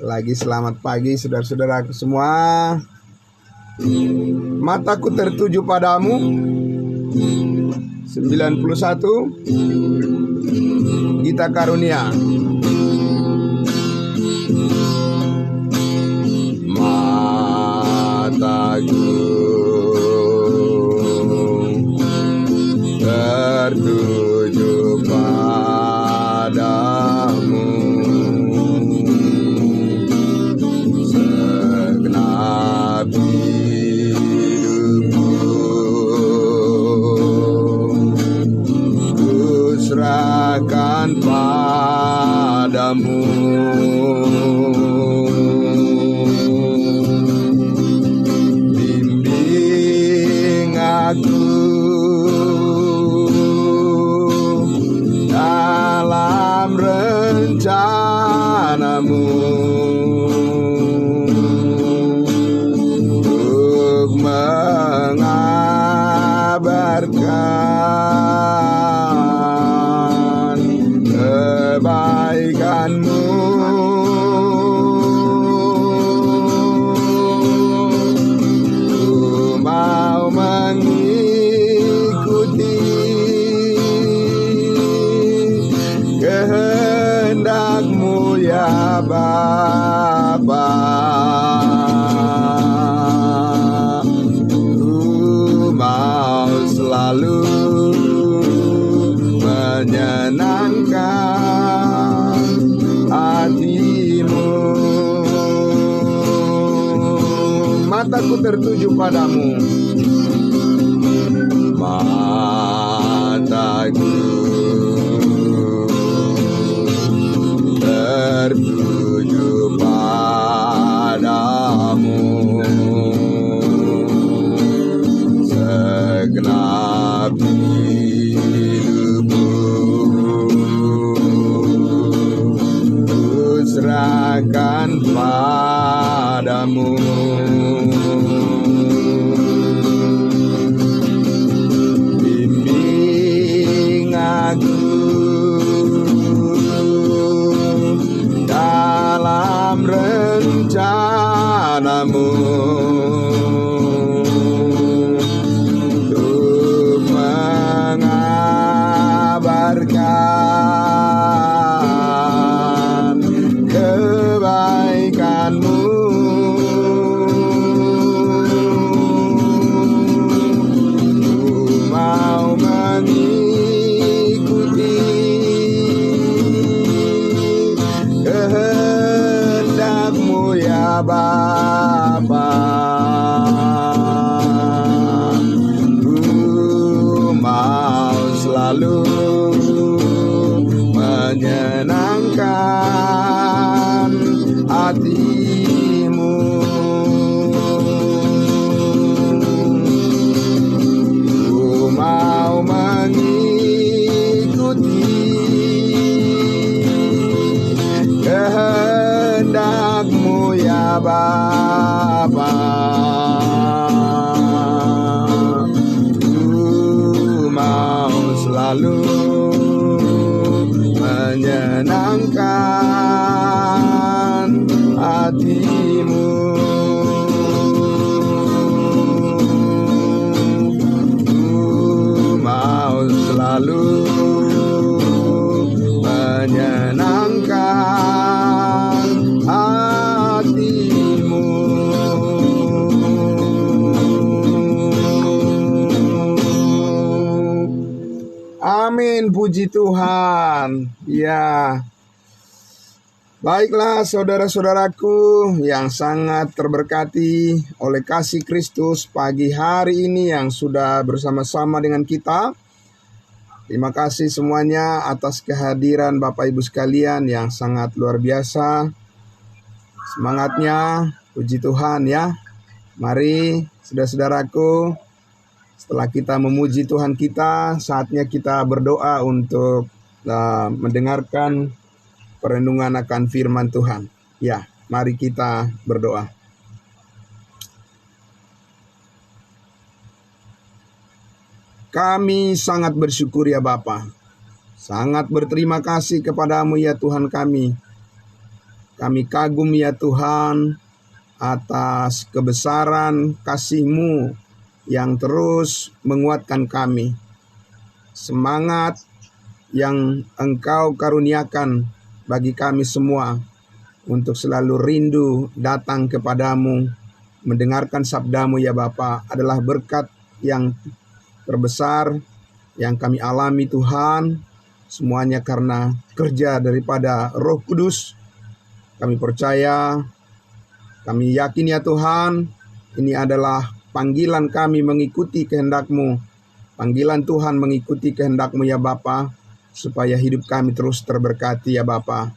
Lagi selamat pagi saudara-saudaraku semua. Mataku tertuju padamu. 91 Gita Karunia. Mataku tertuju padamu, segenap hidupku ku serahkan padamu. Bimbing aku dalam rencanamu, untuk mengabarkan kebaikanmu. Ku mau mengikuti kehendak-Mu ya Bapa. Ku mau selalu menyenangkan hati-Mu. Mataku tertuju padamu. Mataku tertuju padamu, segenap hidupku ku serahkan padamu. Bimbing aku dalam rencana-Mu, untuk mengabarkan kebaikan-Mu. Ku mau mengikuti kehendak-Mu ya Bapa. Ku mau selalu menyenangkan hati-Mu. Ku mau mengikuti kehendak-Mu ya Bapa. Ku mau selalu menyenangkan hati-Mu. Ku mau selalu menyenangkan hati-Mu. Amin, puji Tuhan. Ya, baiklah saudara-saudaraku yang sangat terberkati oleh kasih Kristus pagi hari ini yang sudah bersama-sama dengan kita. Terima kasih semuanya atas kehadiran Bapak Ibu sekalian yang sangat luar biasa. Semangatnya, puji Tuhan ya. Mari saudara-saudaraku, setelah kita memuji Tuhan kita, saatnya kita berdoa untuk mendengarkan perenungan akan firman Tuhan. Ya, mari kita berdoa. Kami sangat bersyukur ya Bapa. Sangat berterima kasih kepadamu ya Tuhan kami. Kami kagum ya Tuhan atas kebesaran kasih-Mu yang terus menguatkan kami. Semangat yang Engkau karuniakan bagi kami semua untuk selalu rindu datang kepadamu, mendengarkan sabdamu ya Bapa, adalah berkat yang terbesar yang kami alami Tuhan. Semuanya karena kerja daripada Roh Kudus. Kami percaya, kami yakin ya Tuhan, ini adalah panggilan kami mengikuti kehendak-Mu. Panggilan Tuhan mengikuti kehendak-Mu ya Bapa, supaya hidup kami terus terberkati ya Bapa.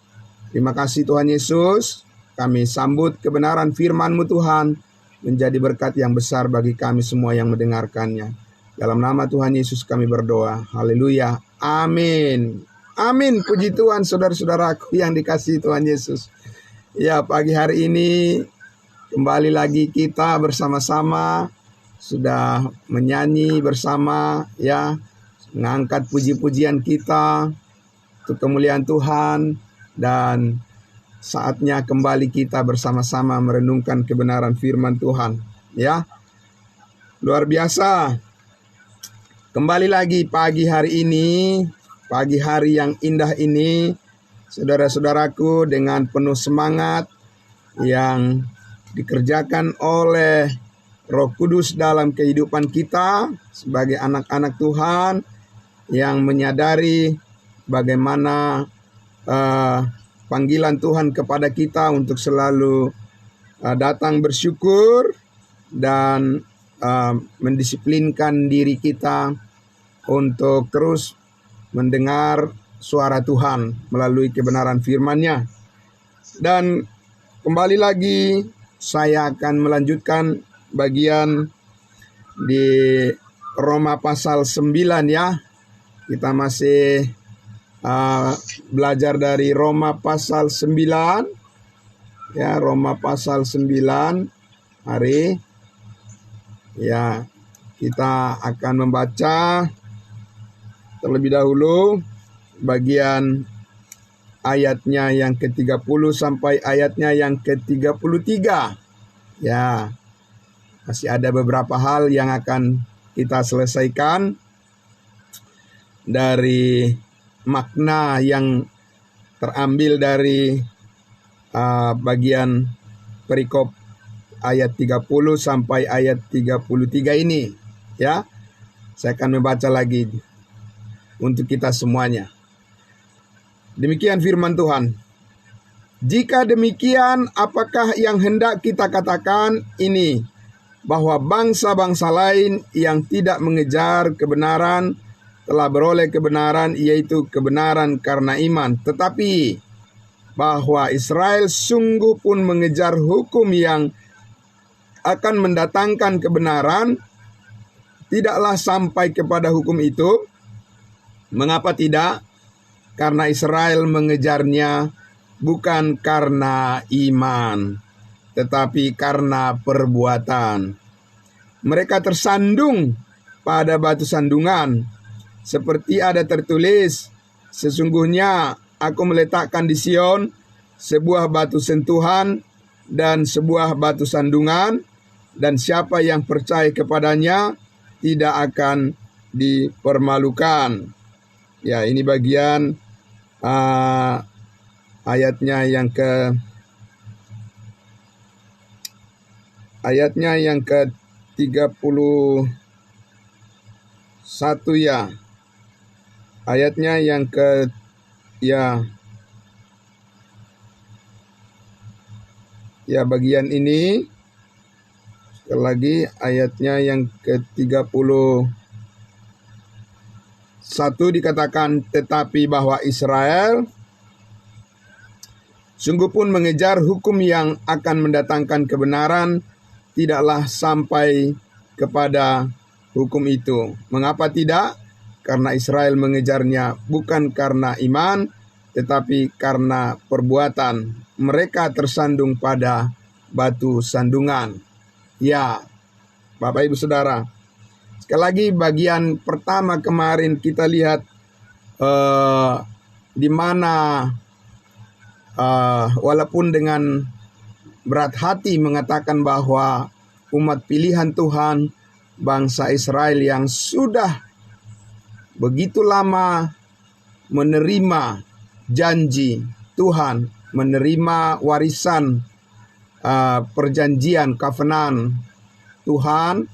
Terima kasih Tuhan Yesus. Kami sambut kebenaran firman-Mu Tuhan, menjadi berkat yang besar bagi kami semua yang mendengarkannya. Dalam nama Tuhan Yesus kami berdoa. Haleluya. Amin. Amin. Puji Tuhan saudara-saudaraku yang dikasihi Tuhan Yesus. Ya, pagi hari ini kembali lagi kita bersama-sama sudah menyanyi bersama ya, mengangkat puji-pujian kita untuk kemuliaan Tuhan, dan saatnya kembali kita bersama-sama merenungkan kebenaran firman Tuhan ya. Luar biasa. Kembali lagi pagi hari ini, pagi hari yang indah ini, saudara-saudaraku, dengan penuh semangat yang dikerjakan oleh Roh Kudus dalam kehidupan kita sebagai anak-anak Tuhan yang menyadari bagaimana panggilan Tuhan kepada kita untuk selalu datang bersyukur dan mendisiplinkan diri kita untuk terus mendengar suara Tuhan melalui kebenaran firman-Nya. Dan kembali lagi saya akan melanjutkan bagian di Roma pasal 9 ya. Kita masih belajar dari Roma pasal 9 ya, Roma pasal 9. Mari ya, kita akan membaca terlebih dahulu bagian ayatnya yang ke-30 sampai ayatnya yang ke-33. Ya, masih ada beberapa hal yang akan kita selesaikan dari makna yang terambil dari bagian perikop ayat 30 sampai ayat 33 ini ya. Saya akan membaca lagi untuk kita semuanya. Demikian firman Tuhan. Jika demikian, apakah yang hendak kita katakan ini, bahwa bangsa-bangsa lain yang tidak mengejar kebenaran telah beroleh kebenaran, yaitu kebenaran karena iman. Tetapi bahwa Israel sungguh pun mengejar hukum yang akan mendatangkan kebenaran, tidaklah sampai kepada hukum itu. Mengapa tidak? Karena Israel mengejarnya bukan karena iman, tetapi karena perbuatan. Mereka tersandung pada batu sandungan, seperti ada tertulis, sesungguhnya aku meletakkan di Sion sebuah batu sentuhan dan sebuah batu sandungan, dan siapa yang percaya kepadanya tidak akan dipermalukan. Ya, ini bagian ayatnya yang ke-31 ya. Ayatnya yang bagian ini sekali lagi, ayatnya yang ke-31 dikatakan, tetapi bahwa Israel sungguh pun mengejar hukum yang akan mendatangkan kebenaran, tidaklah sampai kepada hukum itu. Mengapa tidak? Karena Israel mengejarnya bukan karena iman, tetapi karena perbuatan. Mereka tersandung pada batu sandungan. Ya, Bapak Ibu Saudara, sekali lagi bagian pertama kemarin kita lihat di mana walaupun dengan berat hati mengatakan bahwa umat pilihan Tuhan, bangsa Israel yang sudah begitu lama menerima janji Tuhan, menerima warisan perjanjian covenant Tuhan,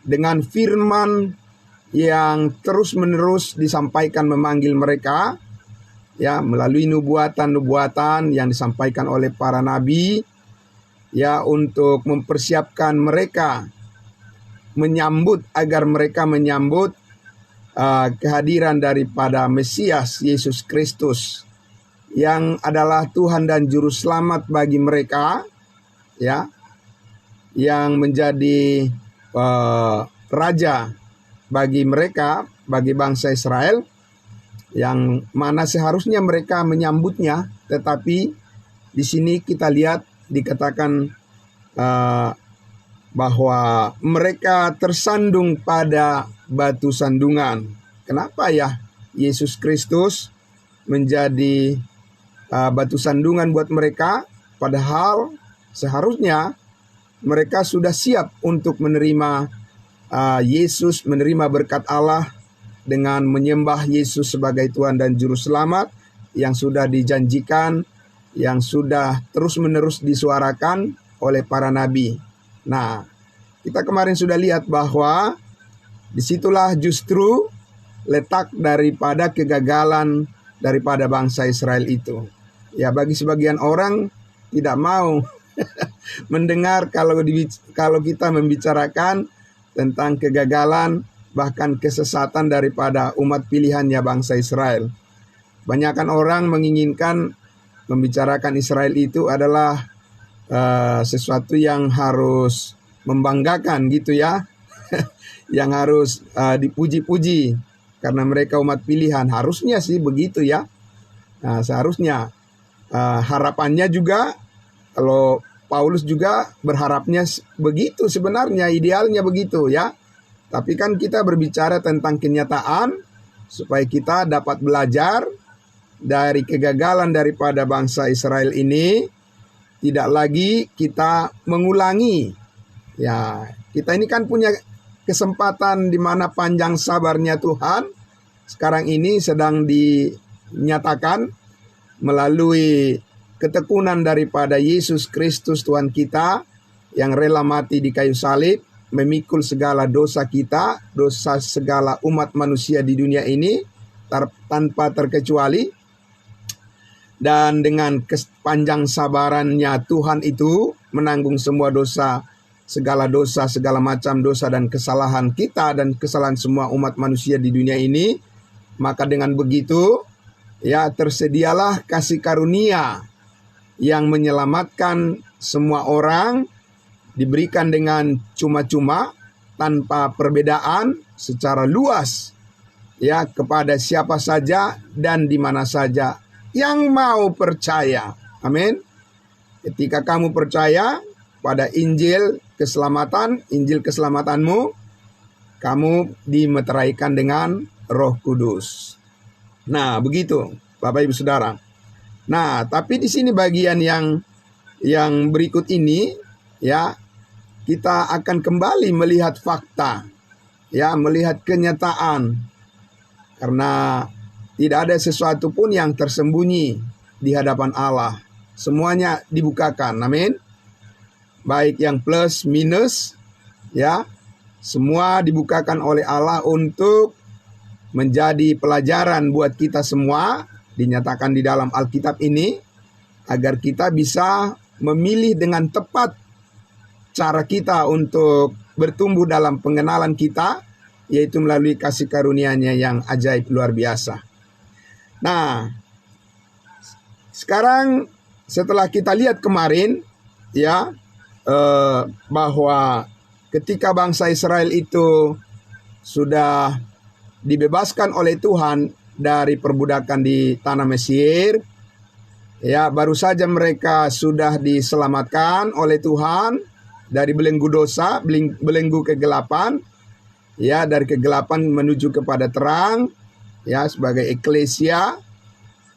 dengan firman yang terus-menerus disampaikan memanggil mereka, ya, melalui nubuatan-nubuatan yang disampaikan oleh para nabi, ya, untuk mempersiapkan mereka agar mereka menyambut kehadiran daripada Mesias Yesus Kristus yang adalah Tuhan dan Juru Selamat bagi mereka, ya, yang menjadi raja bagi mereka, bagi bangsa Israel, yang mana seharusnya mereka menyambutnya, tetapi di sini kita lihat dikatakan bahwa mereka tersandung pada batu sandungan. Kenapa ya Yesus Kristus menjadi batu sandungan buat mereka, padahal seharusnya mereka sudah siap untuk menerima Yesus, menerima berkat Allah dengan menyembah Yesus sebagai Tuhan dan Juru Selamat yang sudah dijanjikan, yang sudah terus-menerus disuarakan oleh para nabi. Nah, kita kemarin sudah lihat bahwa disitulah justru letak daripada kegagalan daripada bangsa Israel itu. Ya, bagi sebagian orang tidak mau mendengar kalau kita membicarakan tentang kegagalan, bahkan kesesatan daripada umat pilihannya bangsa Israel. Banyakkan orang menginginkan membicarakan Israel itu adalah sesuatu yang harus membanggakan gitu ya, yang harus dipuji-puji karena mereka umat pilihan. Harusnya sih begitu ya. Nah, seharusnya harapannya juga, kalau Paulus juga berharapnya begitu sebenarnya, idealnya begitu ya. Tapi kan kita berbicara tentang kenyataan supaya kita dapat belajar dari kegagalan daripada bangsa Israel ini, tidak lagi kita mengulangi. Ya, kita ini kan punya kesempatan di mana panjang sabarnya Tuhan sekarang ini sedang dinyatakan melalui ketekunan daripada Yesus Kristus Tuhan kita yang rela mati di kayu salib, memikul segala dosa kita, dosa segala umat manusia di dunia ini tanpa terkecuali. Dan dengan panjang sabarannya Tuhan itu menanggung semua dosa, segala macam dosa dan kesalahan kita dan kesalahan semua umat manusia di dunia ini. Maka dengan begitu, ya, tersedialah kasih karunia yang menyelamatkan semua orang, diberikan dengan cuma-cuma tanpa perbedaan secara luas, ya, kepada siapa saja dan di mana saja yang mau percaya. Amin. Ketika kamu percaya pada Injil keselamatan, Injil keselamatanmu, kamu dimeteraikan dengan Roh Kudus. Nah, begitu Bapak Ibu Saudara. Nah, tapi di sini bagian yang berikut ini, ya, kita akan kembali melihat fakta, ya, melihat kenyataan, karena tidak ada sesuatu pun yang tersembunyi di hadapan Allah. Semuanya dibukakan, amin. Baik yang plus minus, ya, semua dibukakan oleh Allah untuk menjadi pelajaran buat kita semua, dinyatakan di dalam Alkitab ini, agar kita bisa memilih dengan tepat cara kita untuk bertumbuh dalam pengenalan kita, yaitu melalui kasih karunia-Nya yang ajaib luar biasa. Nah, sekarang setelah kita lihat kemarin, ya, bahwa ketika bangsa Israel itu sudah dibebaskan oleh Tuhan dari perbudakan di tanah Mesir, ya, baru saja mereka sudah diselamatkan oleh Tuhan dari belenggu dosa, belenggu kegelapan, ya, dari kegelapan menuju kepada terang, ya, sebagai eklesia,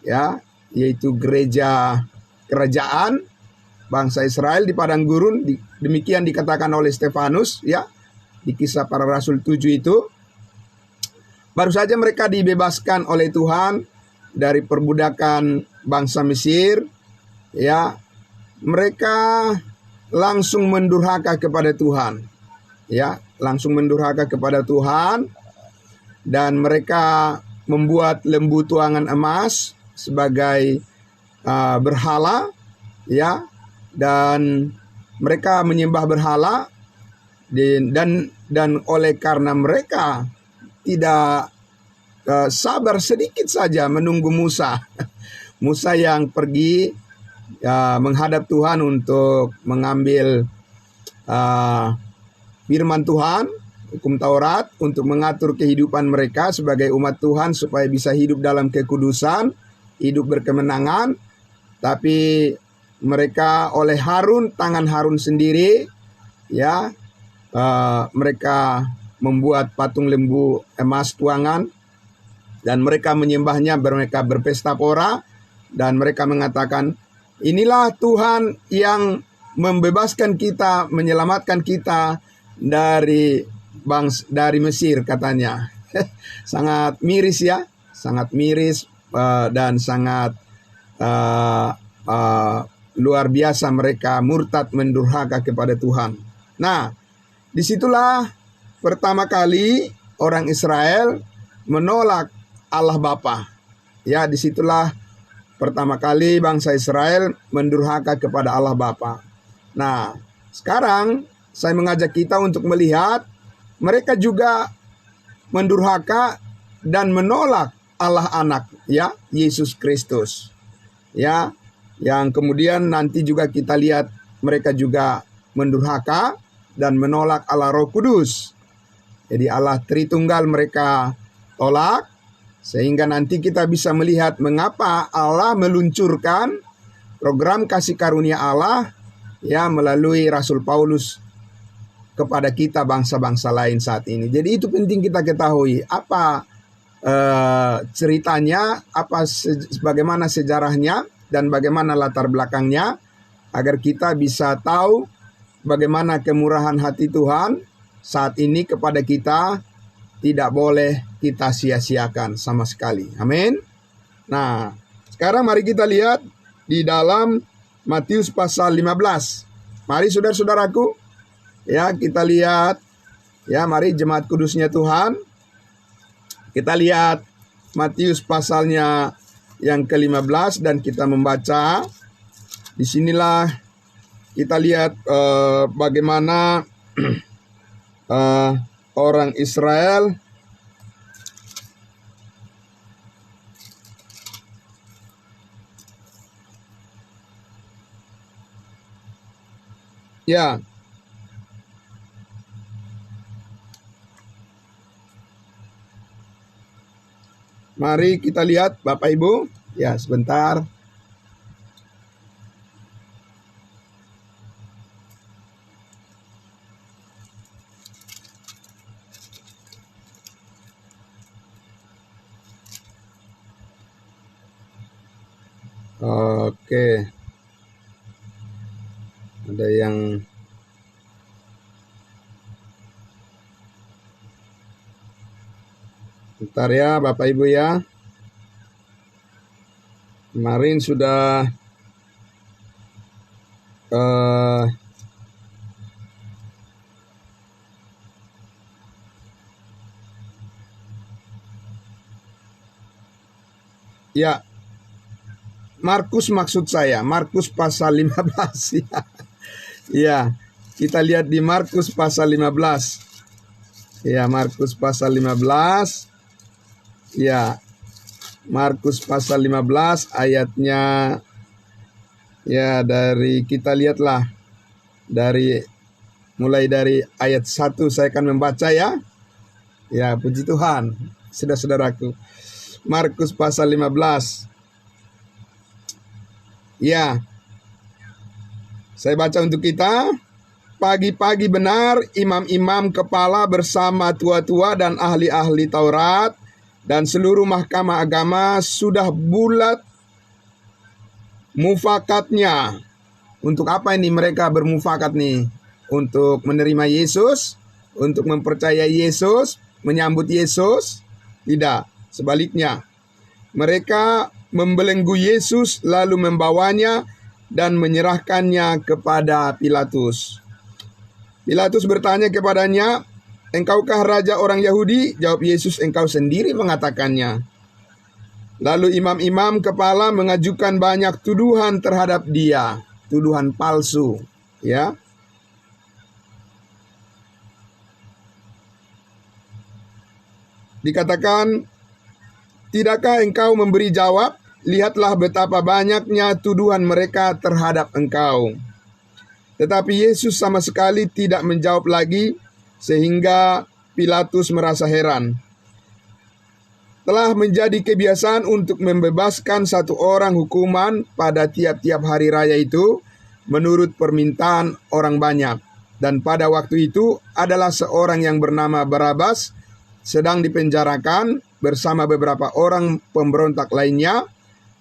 ya, yaitu gereja kerajaan bangsa Israel di padang gurun. Demikian dikatakan oleh Stefanus ya di Kisah Para Rasul 7 itu. Baru saja mereka dibebaskan oleh Tuhan dari perbudakan bangsa Mesir ya. Mereka langsung mendurhaka kepada Tuhan ya, langsung mendurhaka kepada Tuhan, dan mereka membuat lembu tuangan emas sebagai berhala ya, dan mereka menyembah berhala, dan oleh karena mereka tidak sabar sedikit saja menunggu Musa Musa yang pergi menghadap Tuhan untuk mengambil firman Tuhan, hukum Taurat, untuk mengatur kehidupan mereka sebagai umat Tuhan supaya bisa hidup dalam kekudusan, hidup berkemenangan. Tapi mereka oleh Harun, tangan Harun sendiri ya, mereka membuat patung lembu emas tuangan, dan mereka menyembahnya, mereka berpesta pora, dan mereka mengatakan, inilah Tuhan yang membebaskan kita, menyelamatkan kita dari Mesir, katanya. Sangat miris ya, sangat miris dan sangat luar biasa mereka murtad, mendurhaka kepada Tuhan. Nah, disitulah pertama kali orang Israel menolak Allah Bapa. Ya, disitulah pertama kali bangsa Israel mendurhaka kepada Allah Bapa. Nah, sekarang saya mengajak kita untuk melihat mereka juga mendurhaka dan menolak Allah Anak, ya, Yesus Kristus. Ya, yang kemudian nanti juga kita lihat mereka juga mendurhaka dan menolak Allah Roh Kudus. Jadi Allah Tritunggal mereka tolak, sehingga nanti kita bisa melihat mengapa Allah meluncurkan program kasih karunia Allah ya melalui Rasul Paulus kepada kita bangsa-bangsa lain saat ini. Jadi itu penting kita ketahui apa ceritanya, bagaimana sejarahnya, dan bagaimana latar belakangnya, agar kita bisa tahu bagaimana kemurahan hati Tuhan saat ini kepada kita tidak boleh kita sia-siakan sama sekali. Amin. Nah, sekarang mari kita lihat di dalam Matius pasal 15. Mari saudara-saudaraku, ya, kita lihat, ya, mari jemaat kudusnya Tuhan. Kita lihat Matius pasalnya yang ke-15 dan kita membaca. Disinilah kita lihat bagaimana orang Israel ya, mari kita lihat Bapak Ibu, ya, sebentar. Oke. Ada yang bentar ya Bapak Ibu ya. Kemarin sudah ya, Markus maksud saya, Markus pasal 15 ya. Ya, kita lihat di Markus pasal 15. Ya, Markus pasal 15. Ya, Markus pasal 15 ayatnya, ya, dari kita lihatlah mulai dari ayat 1 saya akan membaca ya. Ya, puji Tuhan, saudara-saudaraku. Markus pasal 15. Ya, saya baca untuk kita. Pagi-pagi benar imam-imam kepala bersama tua-tua dan ahli-ahli Taurat dan seluruh mahkamah agama sudah bulat mufakatnya. Untuk apa ini mereka bermufakat nih? Untuk menerima Yesus, untuk mempercayai Yesus, menyambut Yesus? Tidak, sebaliknya. Mereka membelenggu Yesus lalu membawanya dan menyerahkannya kepada Pilatus. Pilatus bertanya kepadanya, "Engkaukah raja orang Yahudi?" Jawab Yesus, "Engkau sendiri mengatakannya." Lalu imam-imam kepala mengajukan banyak tuduhan terhadap dia, tuduhan palsu, ya. Dikatakan, "Tidakkah engkau memberi jawab? Lihatlah betapa banyaknya tuduhan mereka terhadap engkau." Tetapi Yesus sama sekali tidak menjawab lagi, sehingga Pilatus merasa heran. Telah menjadi kebiasaan untuk membebaskan satu orang hukuman pada tiap-tiap hari raya itu menurut permintaan orang banyak. Dan pada waktu itu adalah seorang yang bernama Barabas sedang dipenjarakan bersama beberapa orang pemberontak lainnya.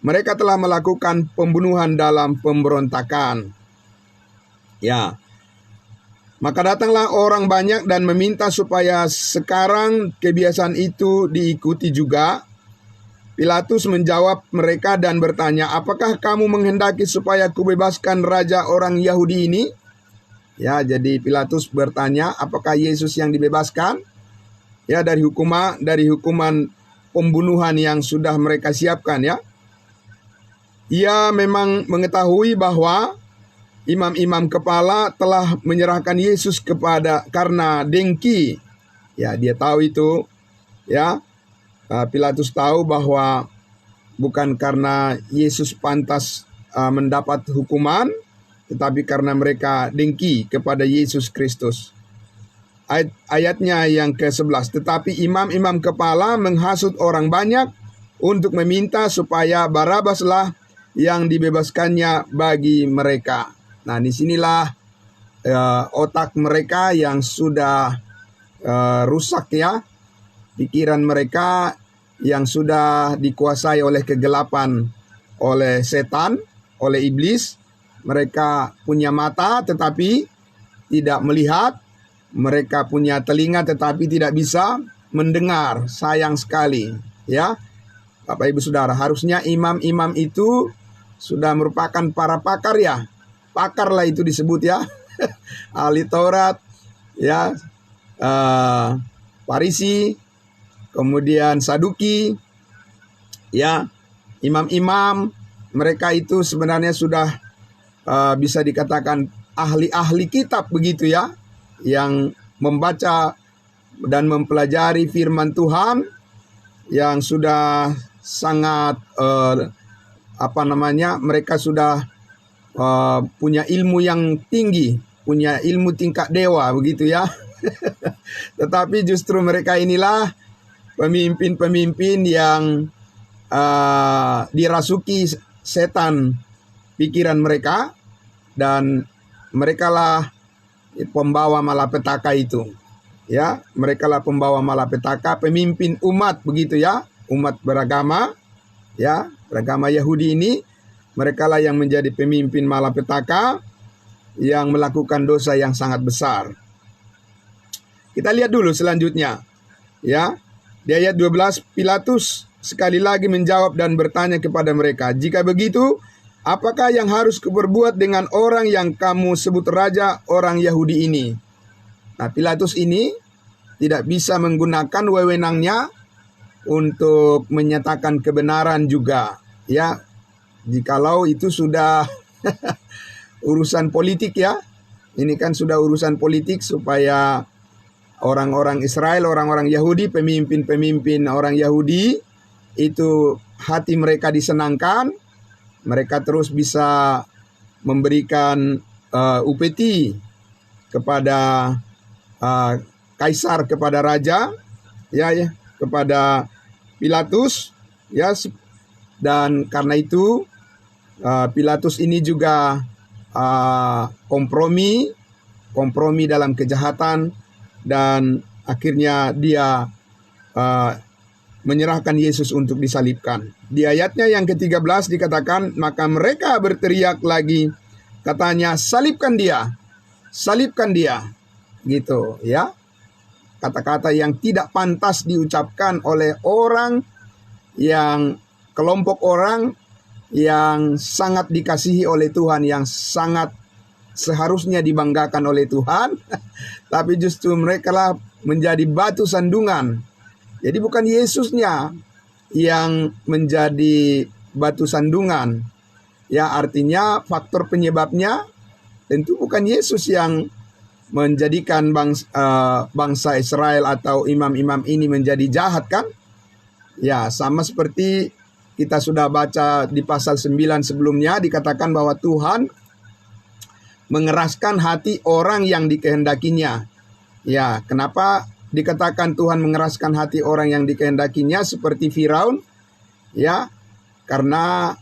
Mereka telah melakukan pembunuhan dalam pemberontakan. Ya. Maka datanglah orang banyak dan meminta supaya sekarang kebiasaan itu diikuti juga. Pilatus menjawab mereka dan bertanya, "Apakah kamu menghendaki supaya kubebaskan raja orang Yahudi ini?" Ya, jadi Pilatus bertanya, apakah Yesus yang dibebaskan? Ya, dari hukuman pembunuhan yang sudah mereka siapkan, ya. Ia memang mengetahui bahwa imam-imam kepala telah menyerahkan Yesus karena dengki. Ya, dia tahu itu. Ya, Pilatus tahu bahwa bukan karena Yesus pantas mendapat hukuman, tetapi karena mereka dengki kepada Yesus Kristus. Ayatnya yang ke-11. Tetapi imam-imam kepala menghasut orang banyak untuk meminta supaya Barabaslah yang dibebaskannya bagi mereka. Nah, disinilah otak mereka yang sudah rusak, ya. Pikiran mereka yang sudah dikuasai oleh kegelapan, oleh setan, oleh iblis. Mereka punya mata tetapi tidak melihat. Mereka punya telinga tetapi tidak bisa mendengar. Sayang sekali, ya. Bapak Ibu Saudara, harusnya imam-imam itu sudah merupakan para pakar, ya. Pakar lah itu disebut, ya. Ahli Taurat, ya. Farisi, kemudian Saduki, ya. Imam-imam, mereka itu sebenarnya sudah bisa dikatakan ahli-ahli kitab begitu, ya. Yang membaca dan mempelajari firman Tuhan, yang sudah sangat mereka sudah punya ilmu yang tinggi, punya ilmu tingkat dewa begitu, ya. Tetapi justru mereka inilah pemimpin-pemimpin yang dirasuki setan pikiran mereka, dan merekalah pembawa malapetaka itu, ya. Merekalah pembawa malapetaka, pemimpin umat begitu, ya. Umat beragama, ya, beragama Yahudi ini, merekalah yang menjadi pemimpin malapetaka yang melakukan dosa yang sangat besar. Kita lihat dulu selanjutnya, ya. Di ayat 12, Pilatus sekali lagi menjawab dan bertanya kepada mereka, "Jika begitu, apakah yang harus kuperbuat dengan orang yang kamu sebut raja orang Yahudi ini?" Nah, Pilatus ini tidak bisa menggunakan wewenangnya untuk menyatakan kebenaran juga, ya. Jikalau itu sudah urusan politik, ya. Ini kan sudah urusan politik supaya orang-orang Israel, orang-orang Yahudi, pemimpin-pemimpin orang Yahudi itu hati mereka disenangkan. Mereka terus bisa memberikan upeti kepada kaisar, kepada raja, ya, kepada Pilatus, ya. Dan karena itu Pilatus ini juga kompromi dalam kejahatan, dan akhirnya dia menyerahkan Yesus untuk disalibkan. Di ayatnya yang ke-13 dikatakan, maka mereka berteriak lagi, katanya, salibkan dia, salibkan dia. Gitu ya. Kata-kata yang tidak pantas diucapkan oleh orang yang, kelompok orang yang sangat dikasihi oleh Tuhan, yang sangat seharusnya dibanggakan oleh Tuhan. Tapi justru mereka lah menjadi batu sandungan. Jadi bukan Yesusnya yang menjadi batu sandungan. Ya, artinya faktor penyebabnya tentu bukan Yesus yang menjadikan bangsa Israel atau imam-imam ini menjadi jahat, kan? Ya, sama seperti kita sudah baca di pasal 9 sebelumnya, dikatakan bahwa Tuhan mengeraskan hati orang yang dikehendakinya. Ya, kenapa dikatakan Tuhan mengeraskan hati orang yang dikehendakinya seperti Firaun? Ya, karena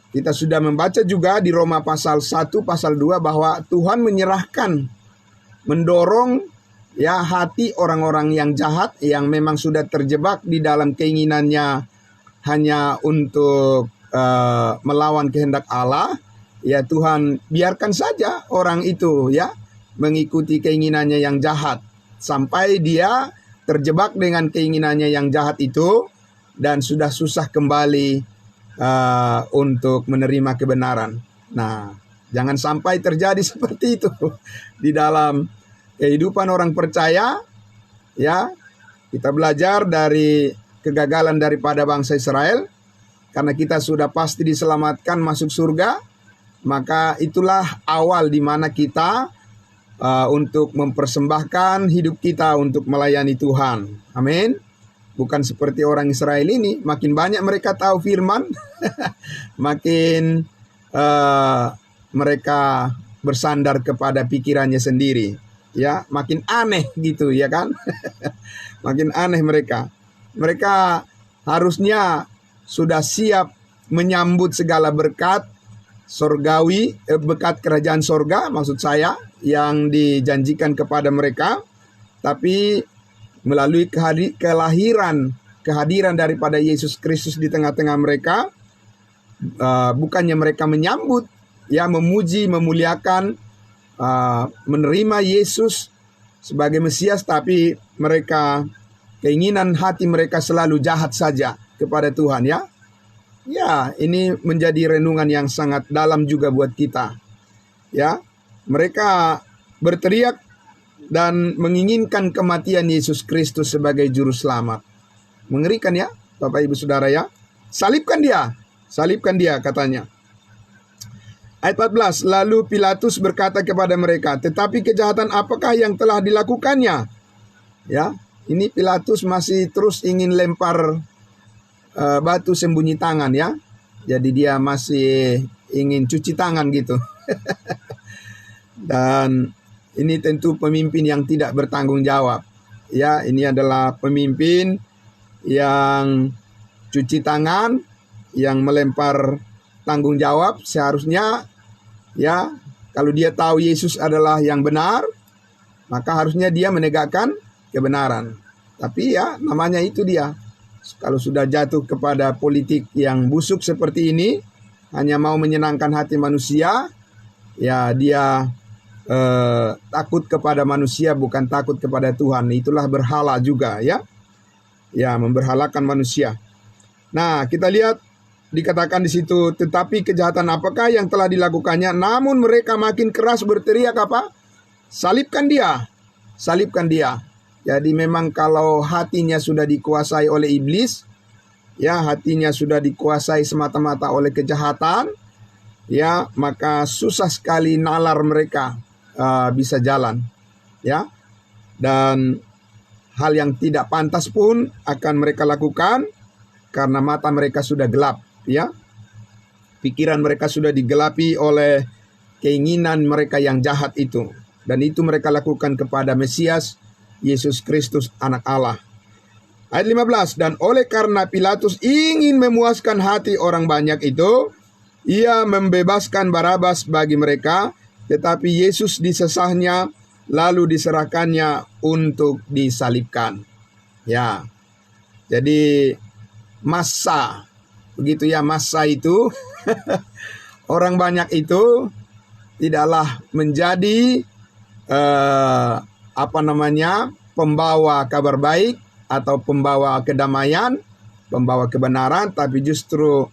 kita sudah membaca juga di Roma pasal 1, pasal 2 bahwa Tuhan menyerahkan, mendorong ya hati orang-orang yang jahat yang memang sudah terjebak di dalam keinginannya hanya untuk melawan kehendak Allah. Ya, Tuhan biarkan saja orang itu ya mengikuti keinginannya yang jahat sampai dia terjebak dengan keinginannya yang jahat itu dan sudah susah kembali untuk menerima kebenaran. Nah, jangan sampai terjadi seperti itu di dalam kehidupan orang percaya. Ya, kita belajar dari kegagalan daripada bangsa Israel. Karena kita sudah pasti diselamatkan masuk surga, maka itulah awal di mana kita untuk mempersembahkan hidup kita untuk melayani Tuhan. Amin. Bukan seperti orang Israel ini, makin banyak mereka tahu firman, makin mereka bersandar kepada pikirannya sendiri. Ya, makin aneh gitu ya kan. Makin aneh mereka. Mereka harusnya sudah siap menyambut segala berkat sorgawi, berkat kerajaan sorga maksud saya, yang dijanjikan kepada mereka. Tapi melalui kehadiran daripada Yesus Kristus di tengah-tengah mereka, bukannya mereka menyambut, ya memuji, memuliakan, menerima Yesus sebagai Mesias, tapi mereka, keinginan hati mereka selalu jahat saja kepada Tuhan ya. Ya, ini menjadi renungan yang sangat dalam juga buat kita. Ya, mereka berteriak dan menginginkan kematian Yesus Kristus sebagai juru selamat. Mengerikan ya, Bapak Ibu Saudara ya. Salibkan dia katanya. Ayat 14, lalu Pilatus berkata kepada mereka, tetapi kejahatan apakah yang telah dilakukannya? Ya, ini Pilatus masih terus ingin lempar batu sembunyi tangan ya. Jadi dia masih ingin cuci tangan gitu. Dan ini tentu pemimpin yang tidak bertanggung jawab. Ya, ini adalah pemimpin yang cuci tangan, yang melempar tanggung jawab. Seharusnya ya, kalau dia tahu Yesus adalah yang benar, maka harusnya dia menegakkan kebenaran. Tapi ya, namanya itu dia. Kalau sudah jatuh kepada politik yang busuk seperti ini, hanya mau menyenangkan hati manusia, ya dia takut kepada manusia, bukan takut kepada Tuhan. Itulah berhala juga ya. Ya, memberhalakan manusia. Nah, kita lihat dikatakan di situ, tetapi kejahatan apakah yang telah dilakukannya? Namun mereka makin keras berteriak apa? Salibkan dia. Salibkan dia. Jadi memang kalau hatinya sudah dikuasai oleh iblis, ya hatinya sudah dikuasai semata-mata oleh kejahatan, ya maka susah sekali nalar mereka bisa jalan, ya. Dan hal yang tidak pantas pun akan mereka lakukan karena mata mereka sudah gelap, ya. Pikiran mereka sudah digelapi oleh keinginan mereka yang jahat itu. Dan itu mereka lakukan kepada Mesias, Yesus Kristus anak Allah. Ayat 15, dan oleh karena Pilatus ingin memuaskan hati orang banyak itu, ia membebaskan Barabas bagi mereka, tetapi Yesus disesahnya, lalu diserahkannya untuk disalibkan. Ya, jadi massa. Begitu ya, massa itu orang banyak itu tidaklah menjadi pembawa kabar baik atau pembawa kedamaian, pembawa kebenaran, tapi justru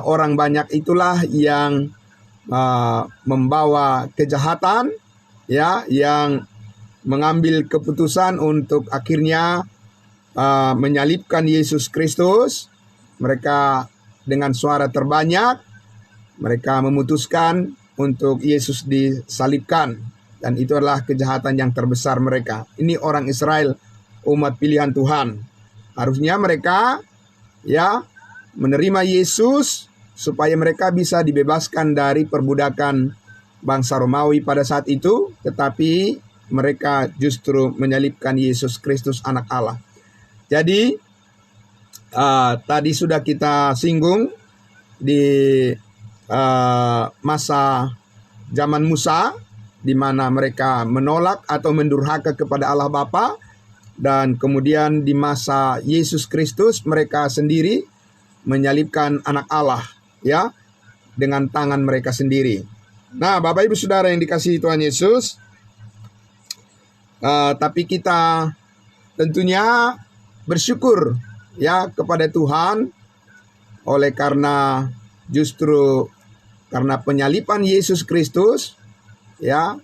orang banyak itulah yang membawa kejahatan, ya, yang mengambil keputusan untuk akhirnya menyalibkan Yesus Kristus. Mereka dengan suara terbanyak, mereka memutuskan untuk Yesus disalibkan. Dan itu adalah kejahatan yang terbesar mereka. Ini orang Israel, umat pilihan Tuhan. Harusnya mereka ya menerima Yesus supaya mereka bisa dibebaskan dari perbudakan bangsa Romawi pada saat itu. Tetapi mereka justru menyalibkan Yesus Kristus anak Allah. Jadi tadi sudah kita singgung di masa zaman Musa, di mana mereka menolak atau mendurhaka kepada Allah Bapa, dan kemudian di masa Yesus Kristus mereka sendiri menyalibkan anak Allah, ya, dengan tangan mereka sendiri. Nah, Bapak Ibu Saudara yang dikasihi Tuhan Yesus, tapi kita tentunya bersyukur ya kepada Tuhan, oleh karena justru karena penyaliban Yesus Kristus, ya,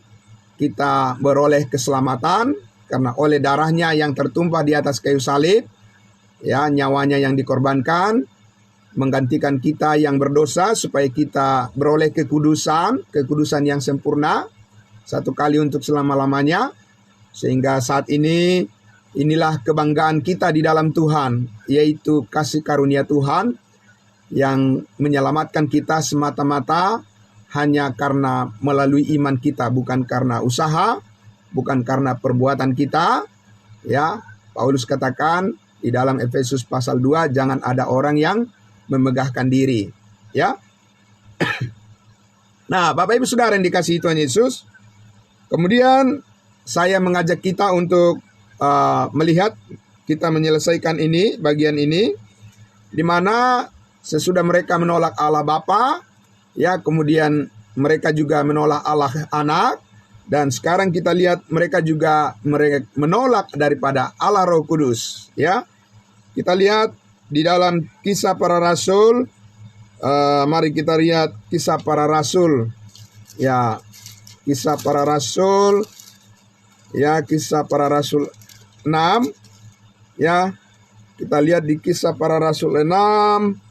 kita beroleh keselamatan karena oleh darahnya yang tertumpah di atas kayu salib, ya, nyawanya yang dikorbankan menggantikan kita yang berdosa supaya kita beroleh kekudusan yang sempurna satu kali untuk selama-lamanya. Sehingga saat ini inilah kebanggaan kita di dalam Tuhan, yaitu kasih karunia Tuhan yang menyelamatkan kita semata-mata hanya karena melalui iman kita, bukan karena usaha, bukan karena perbuatan kita. Ya, Paulus katakan di dalam Efesus pasal 2, jangan ada orang yang memegahkan diri. Ya. Nah, Bapak Ibu Saudara yang dikasihi Tuhan Yesus, kemudian saya mengajak kita untuk melihat kita menyelesaikan ini, bagian ini, di mana sesudah mereka menolak Allah Bapa, ya, kemudian mereka juga menolak Allah Anak, dan sekarang kita lihat mereka juga menolak daripada Allah Roh Kudus, ya. Kita lihat di dalam Kisah Para Rasul, mari kita lihat Kisah Para Rasul, ya, Kisah Para Rasul, ya, Kisah Para Rasul 6, ya, kita lihat di Kisah Para Rasul 6.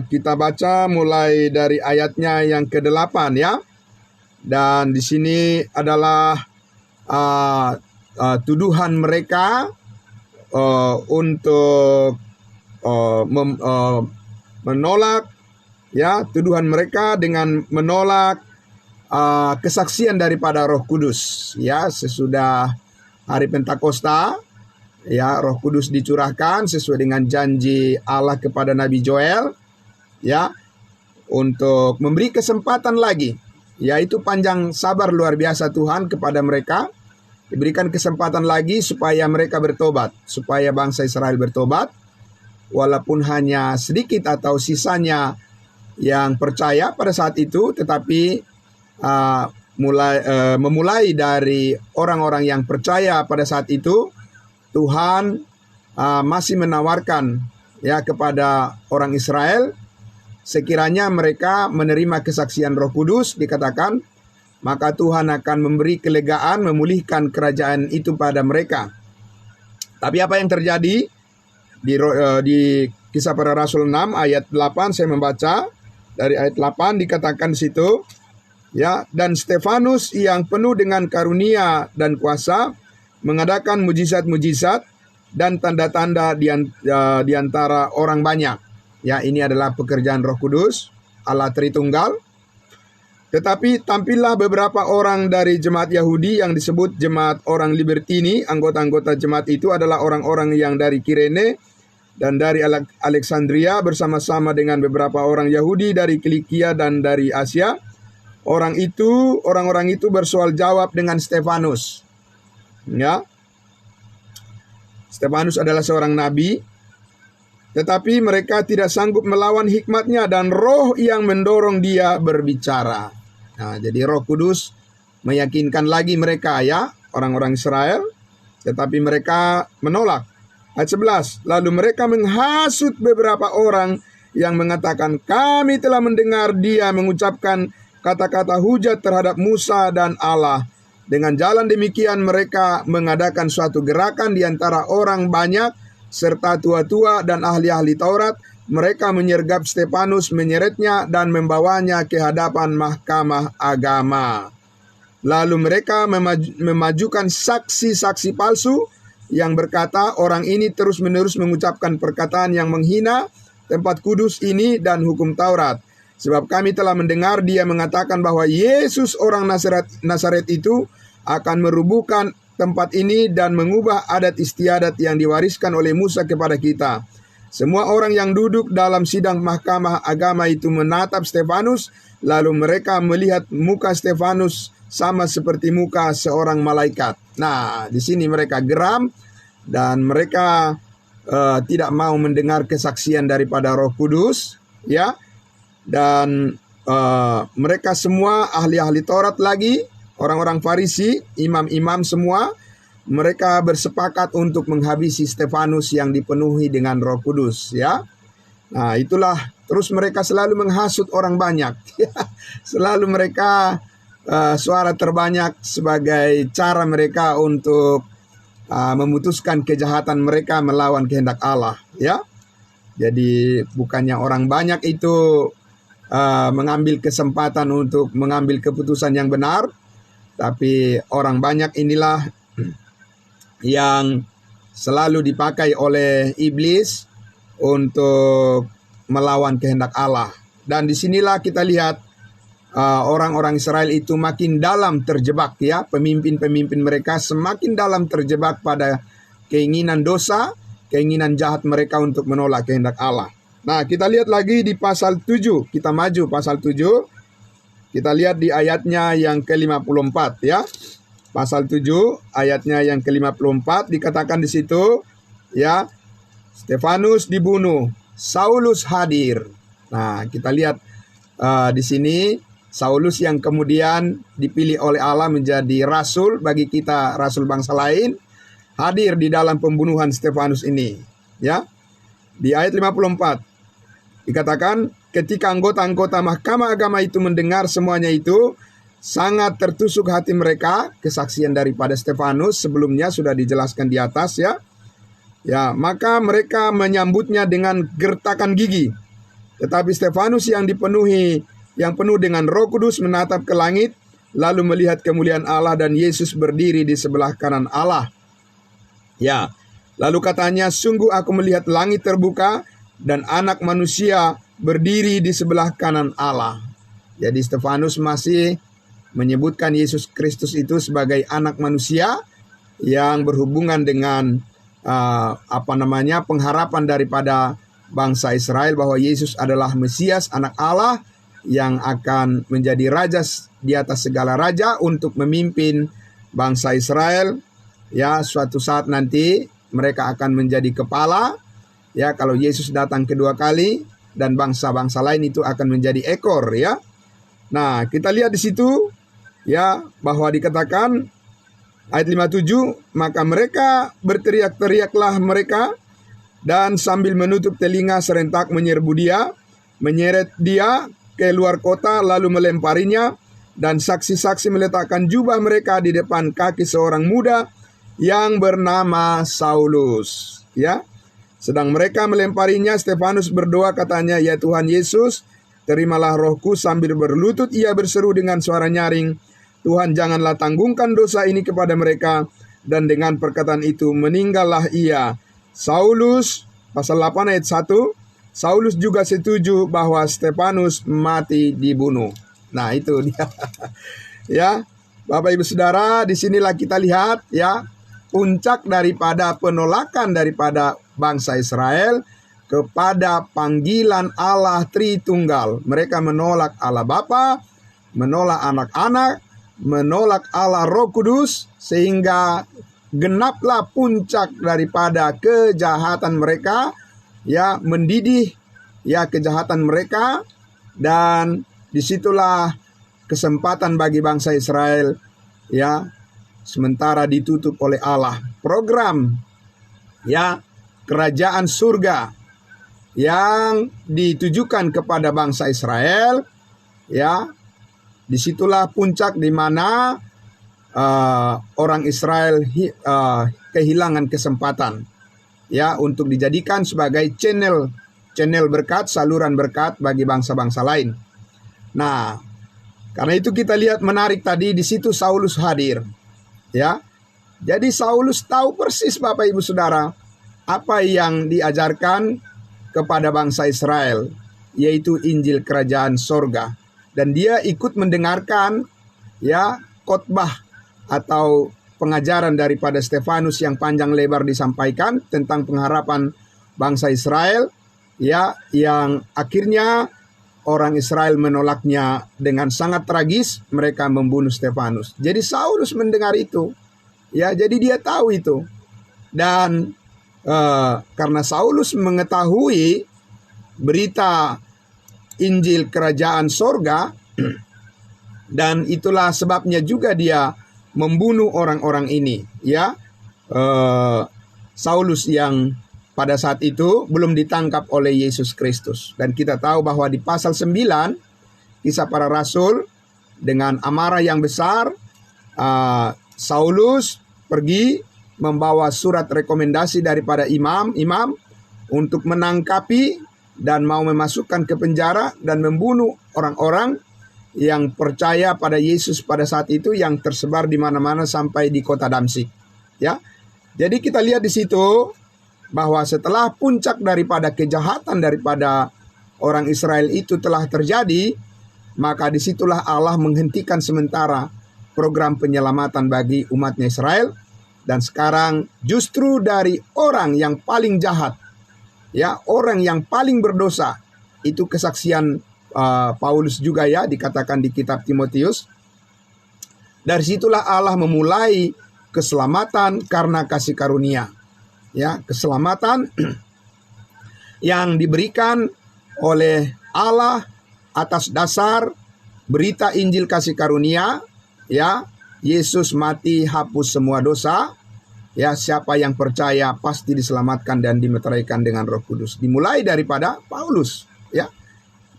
Kita baca mulai dari ayatnya yang ke-8, ya. Dan di sini adalah tuduhan mereka untuk menolak, ya, tuduhan mereka dengan menolak kesaksian daripada Roh Kudus, ya. Sesudah hari Pentakosta, ya, Roh Kudus dicurahkan sesuai dengan janji Allah kepada Nabi Joel, ya, untuk memberi kesempatan lagi, yaitu panjang sabar luar biasa Tuhan kepada mereka, diberikan kesempatan lagi supaya mereka bertobat, supaya bangsa Israel bertobat, walaupun hanya sedikit atau sisanya yang percaya pada saat itu, tetapi memulai dari orang-orang yang percaya pada saat itu, Tuhan masih menawarkan, ya, kepada orang Israel, sekiranya mereka menerima kesaksian Roh Kudus, dikatakan, maka Tuhan akan memberi kelegaan, memulihkan kerajaan itu pada mereka. Tapi apa yang terjadi di Kisah Para Rasul 6 ayat 8, saya membaca dari ayat 8, dikatakan di situ, ya, dan Stefanus yang penuh dengan karunia dan kuasa mengadakan mujizat-mujizat dan tanda-tanda di antara orang banyak. Ya, ini adalah pekerjaan Roh Kudus, Allah Tritunggal. Tetapi tampillah beberapa orang dari jemaat Yahudi yang disebut jemaat orang Libertini. Anggota-anggota jemaat itu adalah orang-orang yang dari Kirene dan dari Alexandria bersama-sama dengan beberapa orang Yahudi dari Kilikia dan dari Asia. Orang-orang itu bersoal jawab dengan Stefanus. Ya. Stefanus adalah seorang nabi, tetapi mereka tidak sanggup melawan hikmatnya dan roh yang mendorong dia berbicara. Nah, jadi Roh Kudus meyakinkan lagi mereka, ya, orang-orang Israel, tetapi mereka menolak. Ayat 11, lalu mereka menghasut beberapa orang yang mengatakan, kami telah mendengar dia mengucapkan kata-kata hujat terhadap Musa dan Allah. Dengan jalan demikian mereka mengadakan suatu gerakan di antara orang banyak serta tua-tua dan ahli-ahli Taurat. Mereka menyergap Stefanus, menyeretnya dan membawanya ke hadapan mahkamah agama. Lalu mereka memajukan saksi-saksi palsu yang berkata, orang ini terus-menerus mengucapkan perkataan yang menghina tempat kudus ini dan hukum Taurat. Sebab kami telah mendengar dia mengatakan bahwa Yesus orang Nazaret itu akan merubuhkan tempat ini dan mengubah adat istiadat yang diwariskan oleh Musa kepada kita. Semua orang yang duduk dalam sidang mahkamah agama itu menatap Stefanus, lalu mereka melihat muka Stefanus sama seperti muka seorang malaikat. Nah, di sini mereka geram dan mereka tidak mau mendengar kesaksian daripada Roh Kudus, ya. Dan mereka semua ahli-ahli Taurat lagi, orang-orang Farisi, imam-imam semua, mereka bersepakat untuk menghabisi Stefanus yang dipenuhi dengan Roh Kudus, ya. Nah, itulah terus mereka selalu menghasut orang banyak. Selalu mereka suara terbanyak sebagai cara mereka untuk memutuskan kejahatan mereka melawan kehendak Allah, ya. Jadi bukannya orang banyak itu mengambil kesempatan untuk mengambil keputusan yang benar, tapi orang banyak inilah yang selalu dipakai oleh iblis untuk melawan kehendak Allah. Dan disinilah kita lihat orang-orang Israel itu makin dalam terjebak, ya. Pemimpin-pemimpin mereka semakin dalam terjebak pada keinginan dosa, keinginan jahat mereka untuk menolak kehendak Allah. Nah, kita lihat lagi di pasal 7. Kita maju pasal 7. Kita lihat di ayatnya yang ke-54, ya. Pasal 7 ayatnya yang ke-54 dikatakan di situ, ya, Stefanus dibunuh, Saulus hadir. Nah, kita lihat di sini Saulus yang kemudian dipilih oleh Allah menjadi rasul bagi kita, rasul bangsa lain, hadir di dalam pembunuhan Stefanus ini, ya. Di ayat 54 dikatakan, ketika anggota-anggota mahkamah agama itu mendengar semuanya itu, sangat tertusuk hati mereka. Kesaksian daripada Stefanus sebelumnya sudah dijelaskan di atas, ya. Ya, maka mereka menyambutnya dengan gertakan gigi. Tetapi Stefanus yang penuh dengan Roh Kudus menatap ke langit, lalu melihat kemuliaan Allah dan Yesus berdiri di sebelah kanan Allah. Ya, lalu katanya, sungguh aku melihat langit terbuka dan Anak Manusia berdiri di sebelah kanan Allah. Jadi Stefanus masih menyebutkan Yesus Kristus itu sebagai anak manusia yang berhubungan dengan pengharapan daripada bangsa Israel bahwa Yesus adalah Mesias, anak Allah yang akan menjadi raja di atas segala raja untuk memimpin bangsa Israel. Ya, suatu saat nanti mereka akan menjadi kepala, ya, kalau Yesus datang kedua kali, dan bangsa-bangsa lain itu akan menjadi ekor, ya. Nah, kita lihat di situ, ya, bahwa dikatakan ayat 57, maka mereka berteriak-teriaklah mereka dan sambil menutup telinga serentak menyerbu dia, menyeret dia ke luar kota lalu melemparinya, dan saksi-saksi meletakkan jubah mereka di depan kaki seorang muda yang bernama Saulus, ya. Sedang mereka melemparinya, Stefanus berdoa, katanya, ya Tuhan Yesus, terimalah rohku. Sambil berlutut ia berseru dengan suara nyaring, Tuhan janganlah tanggungkan dosa ini kepada mereka. Dan dengan perkataan itu meninggallah ia. Saulus, pasal 8 ayat 1, Saulus juga setuju bahwa Stefanus mati dibunuh. Nah, itu dia. Ya, Bapak Ibu Saudara, disinilah kita lihat, ya, puncak daripada penolakan daripada bangsa Israel kepada panggilan Allah Tritunggal. Mereka menolak Allah Bapa, menolak anak-anak, menolak Allah Roh Kudus, sehingga genaplah puncak daripada kejahatan mereka, ya, mendidih ya kejahatan mereka, dan disitulah kesempatan bagi bangsa Israel, ya, sementara ditutup oleh Allah. Program, ya, kerajaan surga yang ditujukan kepada bangsa Israel, ya, disitulah puncak di mana orang Israel kehilangan kesempatan, ya, untuk dijadikan sebagai channel berkat, saluran berkat bagi bangsa-bangsa lain. Nah, karena itu kita lihat menarik tadi di situ Saulus hadir, ya. Jadi Saulus tahu persis, Bapak Ibu Saudara, apa yang diajarkan kepada bangsa Israel, yaitu Injil Kerajaan Sorga. Dan dia ikut mendengarkan, ya, khotbah atau pengajaran daripada Stefanus yang panjang lebar disampaikan tentang pengharapan bangsa Israel, ya, yang akhirnya orang Israel menolaknya dengan sangat tragis, mereka membunuh Stefanus. Jadi Saulus mendengar itu, ya, jadi dia tahu itu. Dan karena Saulus mengetahui berita Injil Kerajaan Sorga, dan itulah sebabnya juga dia membunuh orang-orang ini, ya. Saulus yang pada saat itu belum ditangkap oleh Yesus Kristus. Dan kita tahu bahwa di pasal 9 Kisah Para Rasul, dengan amarah yang besar, Saulus pergi membawa surat rekomendasi daripada imam untuk menangkapi dan mau memasukkan ke penjara dan membunuh orang-orang yang percaya pada Yesus pada saat itu, yang tersebar di mana-mana sampai di kota Damsyik, ya. Jadi kita lihat di situ bahwa setelah puncak daripada kejahatan daripada orang Israel itu telah terjadi, maka disitulah Allah menghentikan sementara program penyelamatan bagi umatnya Israel. Dan sekarang justru dari orang yang paling jahat, ya, orang yang paling berdosa, itu kesaksian Paulus juga, ya, dikatakan di kitab Timotius. Dari situlah Allah memulai keselamatan karena kasih karunia, ya, keselamatan yang diberikan oleh Allah atas dasar berita Injil kasih karunia, ya. Yesus mati hapus semua dosa, ya. Siapa yang percaya pasti diselamatkan dan dimeteraikan dengan Roh Kudus. Dimulai daripada Paulus, ya.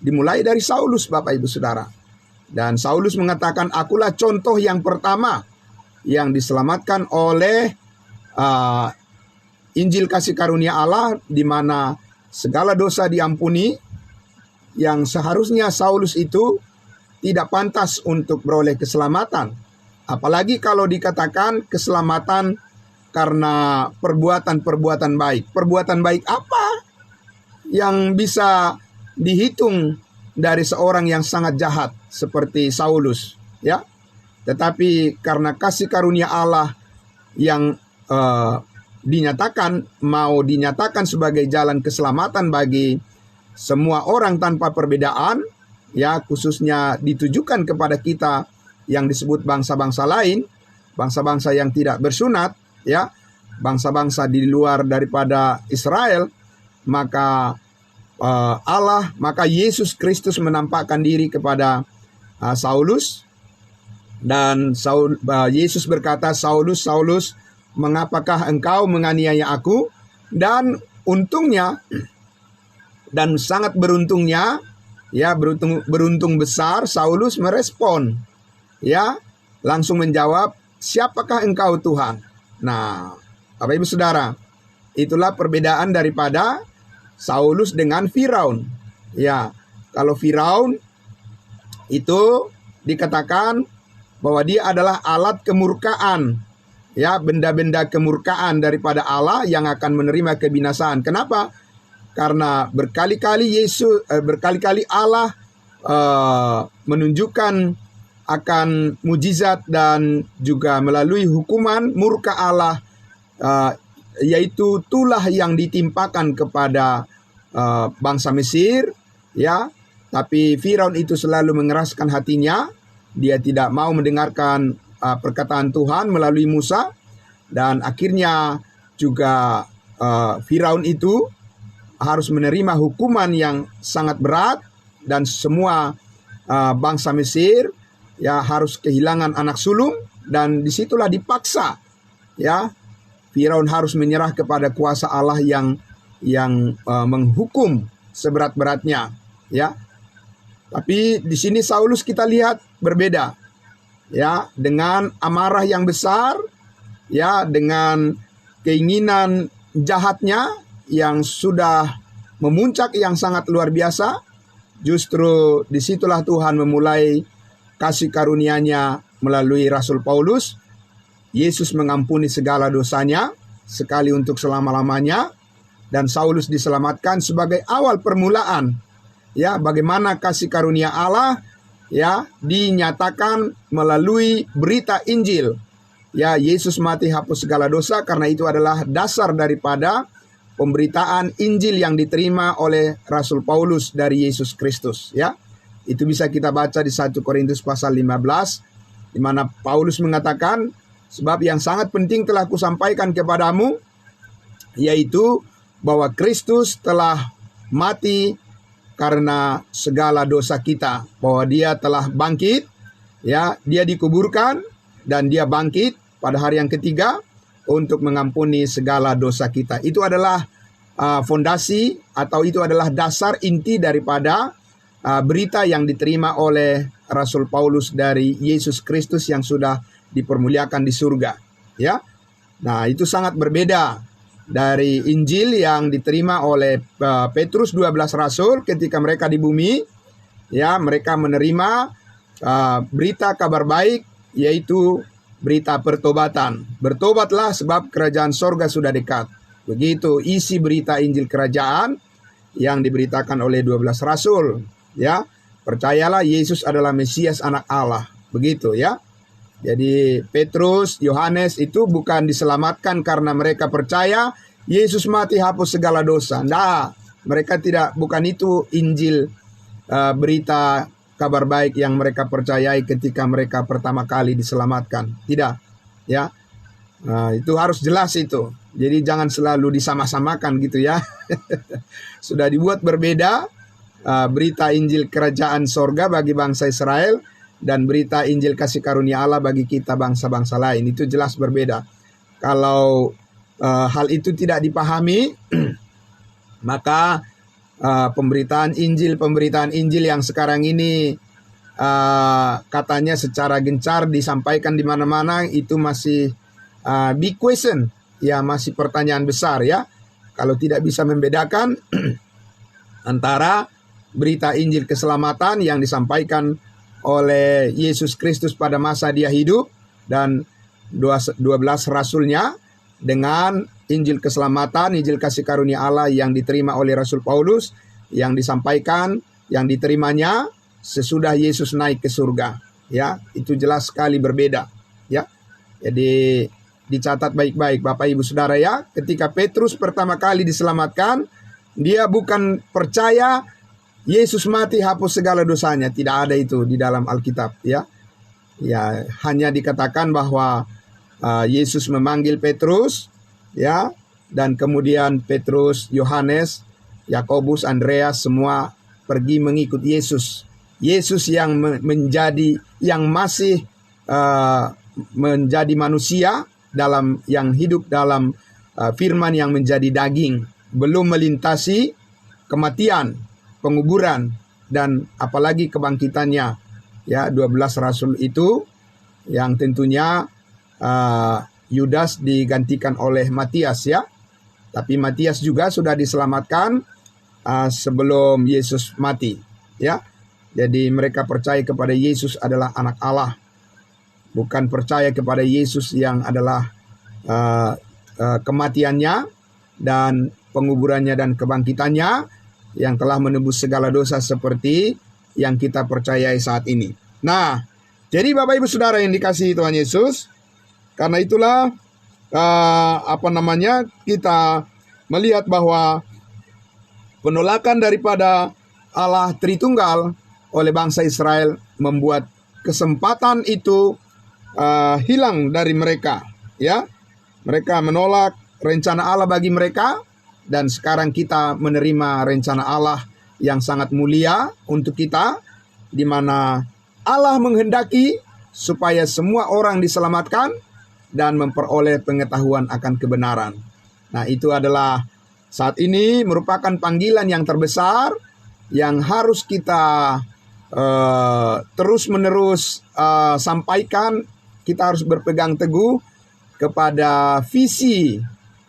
Dimulai dari Saulus, Bapak Ibu Saudara. Dan Saulus mengatakan, akulah contoh yang pertama yang diselamatkan oleh Injil kasih karunia Allah, di mana segala dosa diampuni, yang seharusnya Saulus itu tidak pantas untuk beroleh keselamatan. Apalagi kalau dikatakan keselamatan karena perbuatan-perbuatan baik. Perbuatan baik apa yang bisa dihitung dari seorang yang sangat jahat seperti Saulus, ya? Tetapi karena kasih karunia Allah yang mau dinyatakan sebagai jalan keselamatan bagi semua orang tanpa perbedaan, ya, khususnya ditujukan kepada kita yang disebut bangsa-bangsa lain, bangsa-bangsa yang tidak bersunat, ya, bangsa-bangsa di luar daripada Israel, maka maka Yesus Kristus menampakkan diri kepada Saulus, dan Yesus berkata, Saulus, Saulus, mengapakah engkau menganiaya aku? Dan untungnya dan sangat beruntungnya, ya, beruntung besar, Saulus merespon, ya, langsung menjawab, siapakah engkau Tuhan? Nah, Bapak Ibu Saudara, itulah perbedaan daripada Saulus dengan Firaun. Ya, kalau Firaun itu dikatakan bahwa dia adalah alat kemurkaan, ya, benda-benda kemurkaan daripada Allah yang akan menerima kebinasaan. Kenapa? Karena berkali-kali Allah menunjukkan akan mujizat dan juga melalui hukuman murka Allah, yaitu tulah yang ditimpakan kepada bangsa Mesir, ya. Tapi Firaun itu selalu mengeraskan hatinya, dia tidak mau mendengarkan perkataan Tuhan melalui Musa, dan akhirnya juga Firaun itu harus menerima hukuman yang sangat berat, dan semua bangsa Mesir ya harus kehilangan anak sulung, dan disitulah dipaksa ya Firaun harus menyerah kepada kuasa Allah yang menghukum seberat-beratnya ya. Tapi di sini Saulus kita lihat berbeda ya, dengan amarah yang besar ya, dengan keinginan jahatnya yang sudah memuncak yang sangat luar biasa. Justru disitulah Tuhan memulai kasih karunia-Nya melalui Rasul Paulus. Yesus mengampuni segala dosanya sekali untuk selama-lamanya, dan Saulus diselamatkan sebagai awal permulaan ya bagaimana kasih karunia Allah ya dinyatakan melalui berita Injil. Ya, Yesus mati hapus segala dosa, karena itu adalah dasar daripada pemberitaan Injil yang diterima oleh Rasul Paulus dari Yesus Kristus ya. Itu bisa kita baca di 1 Korintus pasal 15, di mana Paulus mengatakan, sebab yang sangat penting telah kusampaikan kepadamu, yaitu bahwa Kristus telah mati karena segala dosa kita, bahwa Dia telah bangkit ya, Dia dikuburkan dan Dia bangkit pada hari yang ketiga untuk mengampuni segala dosa kita. Itu adalah fondasi atau itu adalah dasar inti daripada berita yang diterima oleh Rasul Paulus dari Yesus Kristus yang sudah dipermuliakan di surga ya. Nah, itu sangat berbeda dari Injil yang diterima oleh Petrus 12 rasul ketika mereka di bumi ya. Mereka menerima berita kabar baik, yaitu berita pertobatan. Bertobatlah sebab kerajaan sorga sudah dekat. Begitu isi berita Injil kerajaan yang diberitakan oleh 12 rasul ya. Percayalah Yesus adalah Mesias anak Allah. Begitu ya. Jadi Petrus, Yohanes itu bukan diselamatkan karena mereka percaya Yesus mati hapus segala dosa. Nah, mereka tidak, bukan itu Injil berita kabar baik yang mereka percayai ketika mereka pertama kali diselamatkan. Tidak ya. Itu harus jelas itu. Jadi jangan selalu disama-samakan gitu ya. Sudah dibuat berbeda berita Injil kerajaan sorga bagi bangsa Israel dan berita Injil kasih karunia Allah bagi kita bangsa-bangsa lain. Itu jelas berbeda. Kalau hal itu tidak dipahami, maka pemberitaan Injil yang sekarang ini katanya secara gencar disampaikan di mana-mana, itu masih big question ya, masih pertanyaan besar ya. Kalau tidak bisa membedakan antara berita Injil keselamatan yang disampaikan oleh Yesus Kristus pada masa Dia hidup dan 12 rasulnya, dengan Injil keselamatan, Injil kasih karunia Allah yang diterima oleh Rasul Paulus, yang disampaikan, yang diterimanya sesudah Yesus naik ke surga ya. Itu jelas sekali berbeda ya. Jadi dicatat baik-baik Bapak Ibu Saudara ya. Ketika Petrus pertama kali diselamatkan, dia bukan percaya Yesus mati hapus segala dosanya. Tidak ada itu di dalam Alkitab ya. Ya, hanya dikatakan bahwa Yesus memanggil Petrus ya, dan kemudian Petrus, Yohanes, Yakobus, Andreas semua pergi mengikut Yesus. Yesus yang masih menjadi manusia, yang hidup dalam firman yang menjadi daging, belum melintasi kematian, penguburan, dan apalagi kebangkitannya ya. 12 rasul itu yang tentunya Yudas digantikan oleh Matias ya. Tapi Matias juga sudah diselamatkan sebelum Yesus mati ya. Jadi mereka percaya kepada Yesus adalah anak Allah, bukan percaya kepada Yesus yang adalah kematiannya dan penguburannya dan kebangkitannya yang telah menebus segala dosa seperti yang kita percayai saat ini. Nah, jadi Bapak Ibu Saudara yang dikasihi Tuhan Yesus, karena itulah kita melihat bahwa penolakan daripada Allah Tritunggal oleh bangsa Israel membuat kesempatan itu hilang dari mereka ya. Mereka menolak rencana Allah bagi mereka, dan sekarang kita menerima rencana Allah yang sangat mulia untuk kita, di mana Allah menghendaki supaya semua orang diselamatkan dan memperoleh pengetahuan akan kebenaran. Nah, itu adalah saat ini merupakan panggilan yang terbesar yang harus kita terus-menerus sampaikan. Kita harus berpegang teguh kepada visi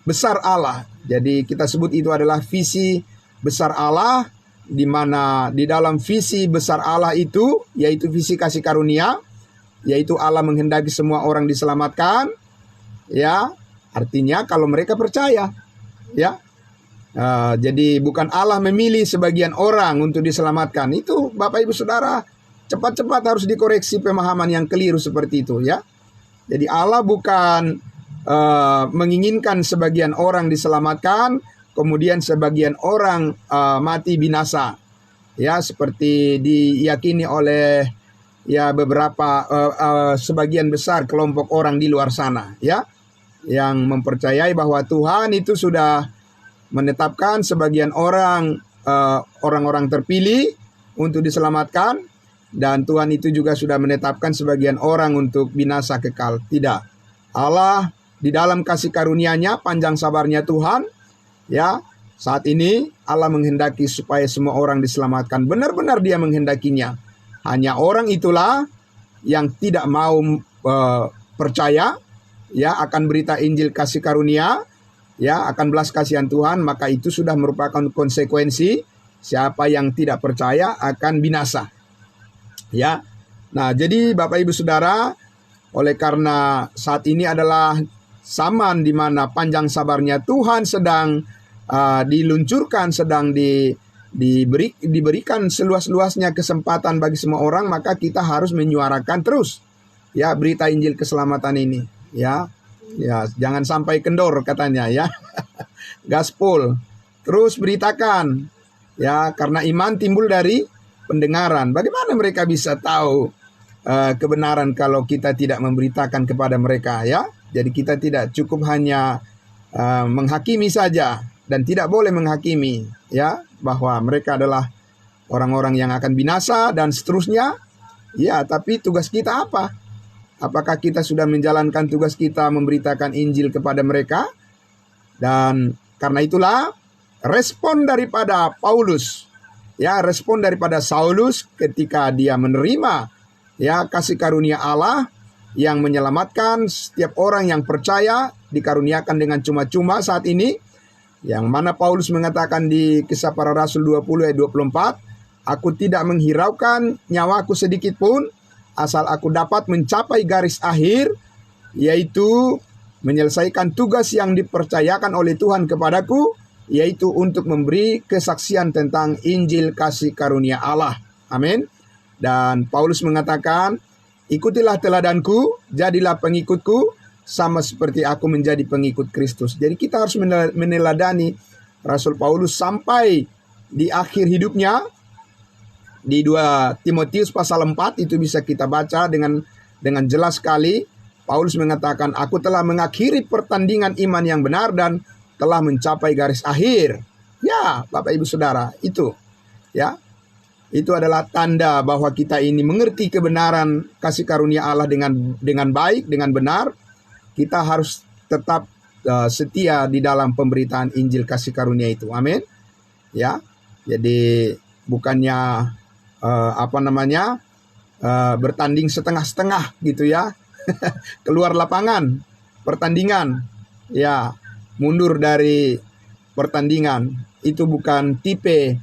besar Allah. Jadi kita sebut itu adalah visi besar Allah, di mana di dalam visi besar Allah itu, yaitu visi kasih karunia, yaitu Allah menghendaki semua orang diselamatkan, ya, artinya kalau mereka percaya, ya. Jadi bukan Allah memilih sebagian orang untuk diselamatkan. Itu Bapak Ibu Saudara, cepat-cepat harus dikoreksi pemahaman yang keliru seperti itu, ya. Jadi Allah bukan menginginkan sebagian orang diselamatkan, kemudian sebagian orang mati binasa, ya, seperti diyakini oleh beberapa sebagian besar kelompok orang di luar sana, ya, yang mempercayai bahwa Tuhan itu sudah menetapkan sebagian orang orang-orang terpilih untuk diselamatkan, dan Tuhan itu juga sudah menetapkan sebagian orang untuk binasa kekal. Tidak. Allah di dalam kasih karunia-Nya, panjang sabarnya Tuhan, ya, saat ini Allah menghendaki supaya semua orang diselamatkan. Benar-benar Dia menghendakinya. Hanya orang itulah yang tidak mau percaya, ya, akan berita Injil kasih karunia, ya, akan belas kasihan Tuhan, maka itu sudah merupakan konsekuensi. Siapa yang tidak percaya akan binasa, ya. Nah, jadi Bapak Ibu Saudara, oleh karena saat ini adalah zaman di mana panjang sabarnya Tuhan sedang diluncurkan, sedang diberikan seluas-luasnya kesempatan bagi semua orang, maka kita harus menyuarakan terus, ya, berita Injil keselamatan ini, ya. Ya, jangan sampai kendor katanya, ya. Gaspol, terus beritakan, ya, karena iman timbul dari pendengaran. Bagaimana mereka bisa tahu kebenaran kalau kita tidak memberitakan kepada mereka, ya? Jadi kita tidak cukup hanya menghakimi saja, dan tidak boleh menghakimi, ya, bahwa mereka adalah orang-orang yang akan binasa dan seterusnya. Ya, tapi tugas kita apa? Apakah kita sudah menjalankan tugas kita memberitakan Injil kepada mereka? Dan karena itulah respon daripada Paulus, ya, respon daripada Saulus ketika dia menerima, ya, kasih karunia Allah yang menyelamatkan setiap orang yang percaya, dikaruniakan dengan cuma-cuma saat ini, yang mana Paulus mengatakan di Kisah Para Rasul 20 ayat 24, "Aku tidak menghiraukan nyawaku sedikit pun, asal aku dapat mencapai garis akhir, yaitu menyelesaikan tugas yang dipercayakan oleh Tuhan kepadaku, yaitu untuk memberi kesaksian tentang Injil kasih karunia Allah." Amin. Dan Paulus mengatakan, "Ikutilah teladanku, jadilah pengikutku, sama seperti aku menjadi pengikut Kristus." Jadi kita harus meneladani Rasul Paulus sampai di akhir hidupnya. Di 2 Timotius pasal 4 itu bisa kita baca dengan jelas sekali. Paulus mengatakan, "Aku telah mengakhiri pertandingan iman yang benar dan telah mencapai garis akhir." Ya, Bapak Ibu Saudara, itu, ya, itu adalah tanda bahwa kita ini mengerti kebenaran kasih karunia Allah dengan baik, dengan benar. Kita harus tetap setia di dalam pemberitaan Injil kasih karunia itu. Amin. Ya, jadi bukannya bertanding setengah-setengah gitu, ya. Keluar lapangan pertandingan, ya, mundur dari pertandingan. Itu bukan tipe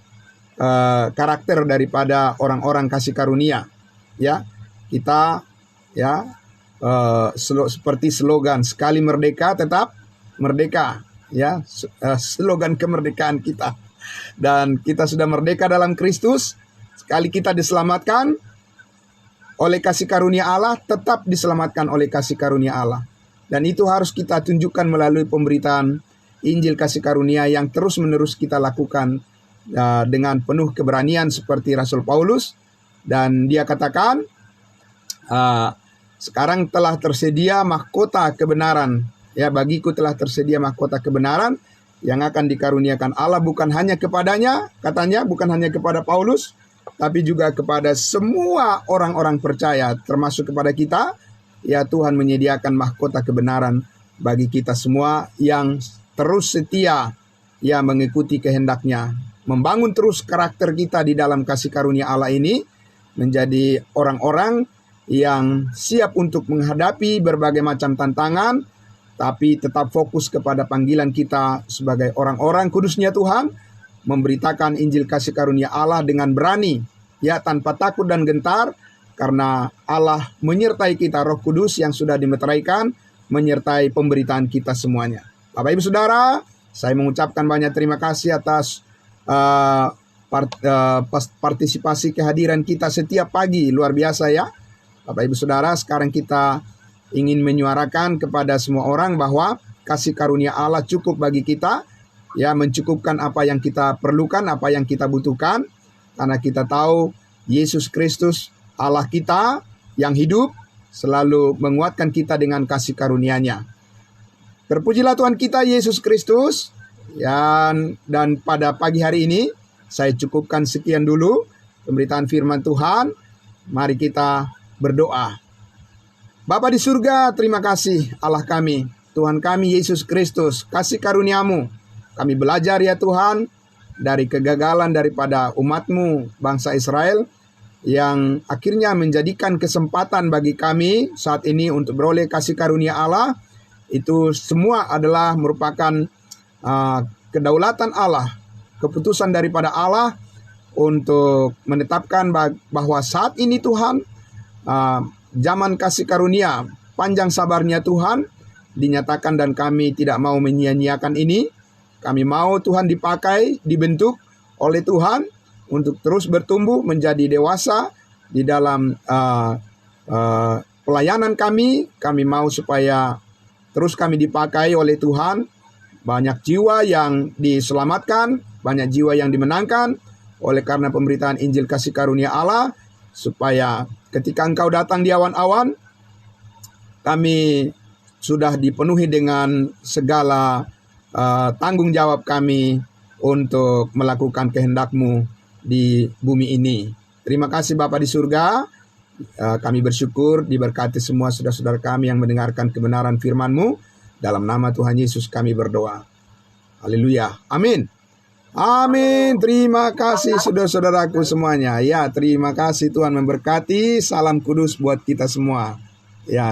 karakter daripada orang-orang kasih karunia, ya. Kita, ya, seperti slogan sekali merdeka tetap merdeka, ya, slogan kemerdekaan kita. Dan kita sudah merdeka dalam Kristus. Sekali kita diselamatkan oleh kasih karunia Allah, tetap diselamatkan oleh kasih karunia Allah. Dan itu harus kita tunjukkan melalui pemberitaan Injil kasih karunia yang terus-menerus kita lakukan dengan penuh keberanian seperti Rasul Paulus. Dan dia katakan, sekarang telah tersedia mahkota kebenaran, Ya, bagiku telah tersedia mahkota kebenaran yang akan dikaruniakan Allah bukan hanya kepadanya, katanya bukan hanya kepada Paulus, tapi juga kepada semua orang-orang percaya, termasuk kepada kita. Ya, Tuhan menyediakan mahkota kebenaran bagi kita semua yang terus setia ya mengikuti kehendaknya, membangun terus karakter kita di dalam kasih karunia Allah ini, menjadi orang-orang yang siap untuk menghadapi berbagai macam tantangan, tapi tetap fokus kepada panggilan kita sebagai orang-orang kudusnya Tuhan, memberitakan Injil kasih karunia Allah dengan berani, ya tanpa takut dan gentar, karena Allah menyertai kita, Roh Kudus yang sudah dimeteraikan, menyertai pemberitaan kita semuanya. Bapak Ibu Saudara, saya mengucapkan banyak terima kasih atas partisipasi kehadiran kita setiap pagi, luar biasa ya. Bapak Ibu Saudara, sekarang kita ingin menyuarakan kepada semua orang bahwa kasih karunia Allah cukup bagi kita, ya mencukupkan apa yang kita perlukan, apa yang kita butuhkan, karena kita tahu Yesus Kristus Allah kita yang hidup selalu menguatkan kita dengan kasih karunia-Nya. Terpujilah Tuhan kita Yesus Kristus. Dan pada pagi hari ini saya cukupkan sekian dulu pemberitaan firman Tuhan. Mari kita berdoa. Bapa di surga, terima kasih Allah kami, Tuhan kami Yesus Kristus, kasih karunia-Mu. Kami belajar ya Tuhan dari kegagalan daripada umat-Mu bangsa Israel, yang akhirnya menjadikan kesempatan bagi kami saat ini untuk beroleh kasih karunia Allah. Itu semua adalah merupakan kedaulatan Allah, keputusan daripada Allah untuk menetapkan bahwa saat ini Tuhan, zaman kasih karunia, panjang sabarnya Tuhan dinyatakan, dan kami tidak mau menyia-nyiakan ini. Kami mau Tuhan dipakai, dibentuk oleh Tuhan untuk terus bertumbuh menjadi dewasa di dalam pelayanan kami. Kami mau supaya terus kami dipakai oleh Tuhan. Banyak jiwa yang diselamatkan, banyak jiwa yang dimenangkan oleh karena pemberitaan Injil kasih karunia Allah, supaya ketika Engkau datang di awan-awan, kami sudah dipenuhi dengan segala tanggung jawab kami untuk melakukan kehendak-Mu di bumi ini. Terima kasih Bapa di surga. Kami bersyukur diberkati semua saudara-saudara kami yang mendengarkan kebenaran firman-Mu. Dalam nama Tuhan Yesus kami berdoa. Haleluya. Amin. Amin. Terima kasih saudara-saudaraku semuanya. Ya, terima kasih, Tuhan memberkati. Salam kudus buat kita semua. Ya,